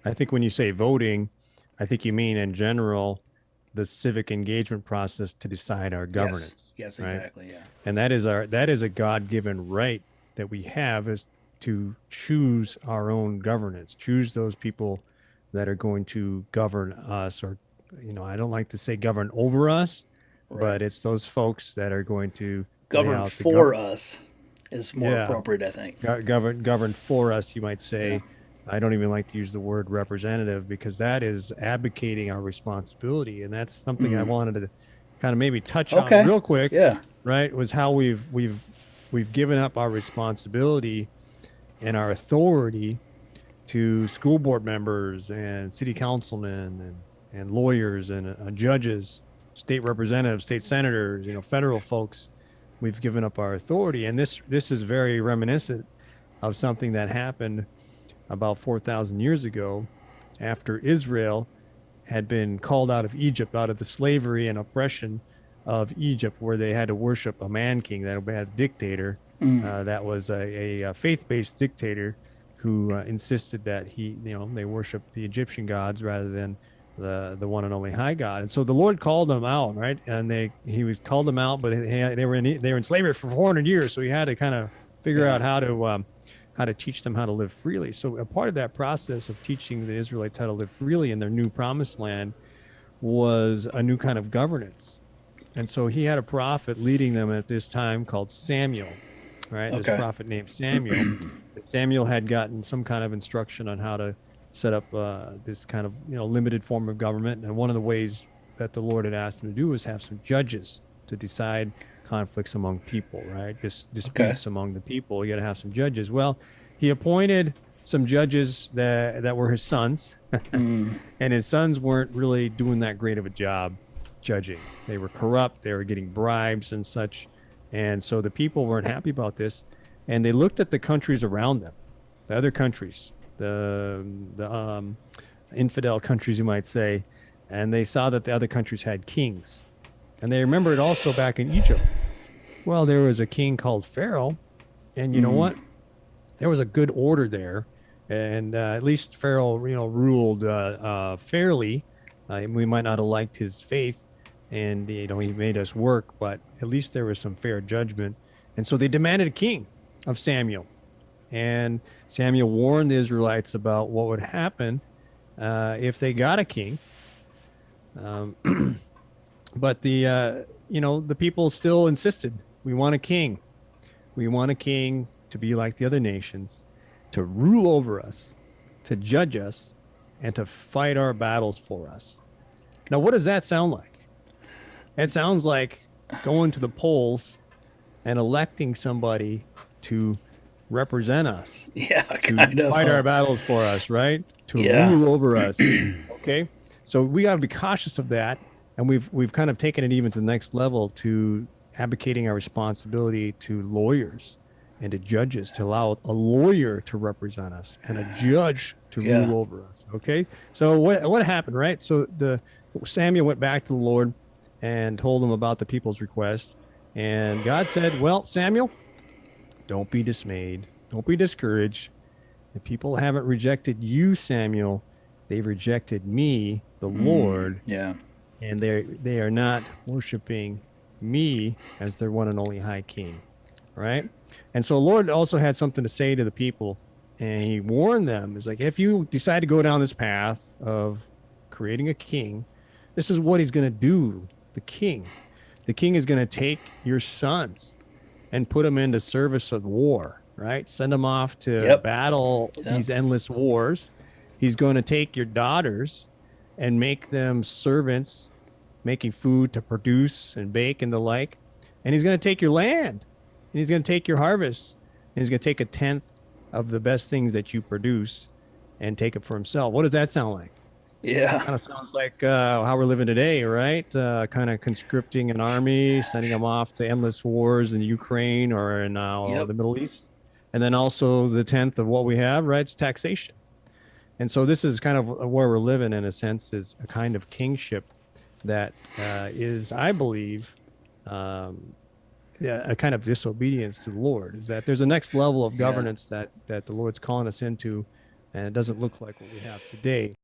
I think when you say voting, I think you mean in general the civic engagement process to decide our Yes. governance, Yes, right? exactly. Yeah. And that is a God-given right that we have is to choose our own governance, choose those people that are going to govern us, or I don't like to say govern over us, Right. but it's those folks that are going to lay Govern out the for us is more yeah, appropriate, I think. govern for us, you might Yeah. say. I don't even like to use the word representative because that is abdicating our responsibility, and that's something I Mm. wanted to kind of maybe touch on Okay. real quick, Yeah. right? Was how we've given up our responsibility and our authority to school board members and city councilmen and lawyers and judges, state representatives, state senators, federal folks. We've given up our authority, and this is very reminiscent of something that happened about 4,000 years ago after Israel had been called out of Egypt, out of the slavery and oppression of Egypt, where they had to worship a man king that had a dictator, Mm. that was a faith-based dictator who insisted that they worship the Egyptian gods rather than the one and only high God. And so the Lord called them out, right? And he was called them out, but they were in slavery for 400 years, so he had to kind of figure Yeah. out how to teach them how to live freely. So a part of that process of teaching the Israelites how to live freely in their new promised land was a new kind of governance. And so he had a prophet leading them at this time called Samuel, right? This Okay. prophet named Samuel. Samuel had gotten some kind of instruction on how to set up this kind of limited form of government. And one of the ways that the Lord had asked him to do was have some judges to decide conflicts among people, right? Okay. Disputes among the people. You got to have some judges. Well, he appointed some judges that were his sons, Mm. and his sons weren't really doing that great of a job judging. They were corrupt, they were getting bribes and such. And so the people weren't happy about this. And they looked at the countries around them, the other countries, the infidel countries, you might say, and they saw that the other countries had kings. And they remembered also back in Egypt. Well, there was a king called Pharaoh, and you know Mm. what? There was a good order there, and at least Pharaoh, ruled fairly. We might not have liked his faith, and he made us work, but at least there was some fair judgment. And so they demanded a king of Samuel, and Samuel warned the Israelites about what would happen if they got a king. Um, but the people still insisted, we want a king. We want a king to be like the other nations, to rule over us, to judge us, and to fight our battles for us. Now, what does that sound like? It sounds like going to the polls and electing somebody to represent us, Yeah, to kind of. fight our battles for us, right? To Yeah. rule over us. Okay. So we got to be cautious of that. And we've kind of taken it even to the next level to advocating our responsibility to lawyers and to judges to allow a lawyer to represent us and a judge to Yeah. rule over us. Okay. So what happened, right? So the Samuel went back to the Lord and told him about the people's request. And God said, well, Samuel, don't be dismayed. Don't be discouraged. The people haven't rejected you, Samuel. They've rejected me, the Mm. Lord, Yeah. and they are not worshiping me as their one and only high king, right? And so Lord also had something to say to the people, and he warned them. It's like, if you decide to go down this path of creating a king, this is what he's going to do. The king is going to take your sons and put them into service of war, right? Send them off to Yep. battle Yep. these endless wars. He's going to take your daughters and make them servants, making food to produce and bake and the like. And he's going to take your land, and he's going to take your harvest, and he's going to take a tenth of the best things that you produce and take it for himself. What does that sound like? Yeah. Kind of sounds like how we're living today, right? Kind of conscripting an army, sending them off to endless wars in Ukraine or in Yep. the Middle East. And then also the tenth of what we have, right? It's taxation. And so this is kind of where we're living in a sense, is a kind of kingship that is, I believe, um, yeah, a kind of disobedience to the Lord. Is that there's a next level of Yeah. governance that the Lord's calling us into, and it doesn't look like what we have today.